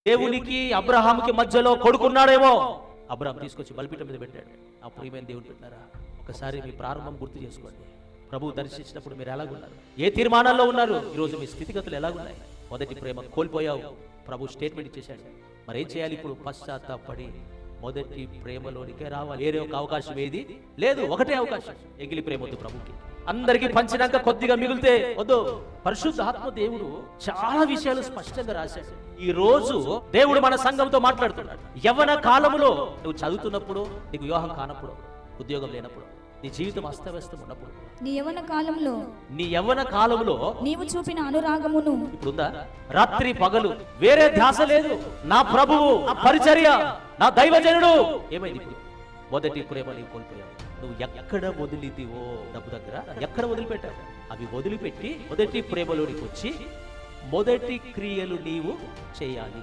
దేవునికి అబ్రహాముకి మధ్యలో కొడుకున్నాడేమో, అబ్రహాం తీసుకొచ్చి బలిపీఠం మీద పెట్టాడు. ఆ ప్రియమైన దేవుని పెట్టారా, ఒకసారి మీ ప్రారంభం గుర్తు చేసుకోండి. ప్రభు దర్శించినప్పుడు మీరు ఎలాగున్నారు, ఏ తీర్మానాల్లో ఉన్నారు, ఈరోజు మీ స్థితిగతులు ఎలాగున్నాయి. మొదటి ప్రేమ కోల్పోయావు, ప్రభు స్టేట్మెంట్ ఇచ్చేశాడు. మరి ఏం చేయాలి ఇప్పుడు? పశ్చాత్తాపడి మొదటి ప్రేమలోనికే రావాలి. వేరే ఒక అవకాశం ఏది లేదు, ఒకటే అవకాశం. ఎంగిలి ప్రేమ వద్దు ప్రభుకి. అందరికీ పంచినాక కొద్దిగా మిగిలితే వద్దు. పరిశుద్ధ ఆత్మ దేవుడు చాలా విషయాలు స్పష్టంగా రాశాడు. ఈ రోజు దేవుడు మన సంఘంతో మాట్లాడుతున్నాడు. యవ్వన కాలములో నువ్వు చదువుతున్నప్పుడు, నీకు వివాహం కానప్పుడు, ఉద్యోగం లేనప్పుడు, నీ జీవితం అస్తవ్యస్తం ఉన్నప్పుడు, నీ యవ్వన కాలంలో నీవు చూపిన అనురాగమును ఇప్పుడుందా? రాత్రి పగలు వేరే ధ్యాస లేదు. నా ప్రభువు, నా పరిచర్య, నా దైవజనుడు. ఏమైంది ఇప్పుడు? మొదటి ప్రేమ నీవు కోల్పోయావు. నువ్వు ఎక్కడ వదిలితివో, డబ్బు దగ్గర ఎక్కడ వదిలిపెట్టావు? అవి వదిలిపెట్టి మొదటి ప్రేమలోనికి వచ్చి మొదటి క్రియలు నీవు చేయాలి.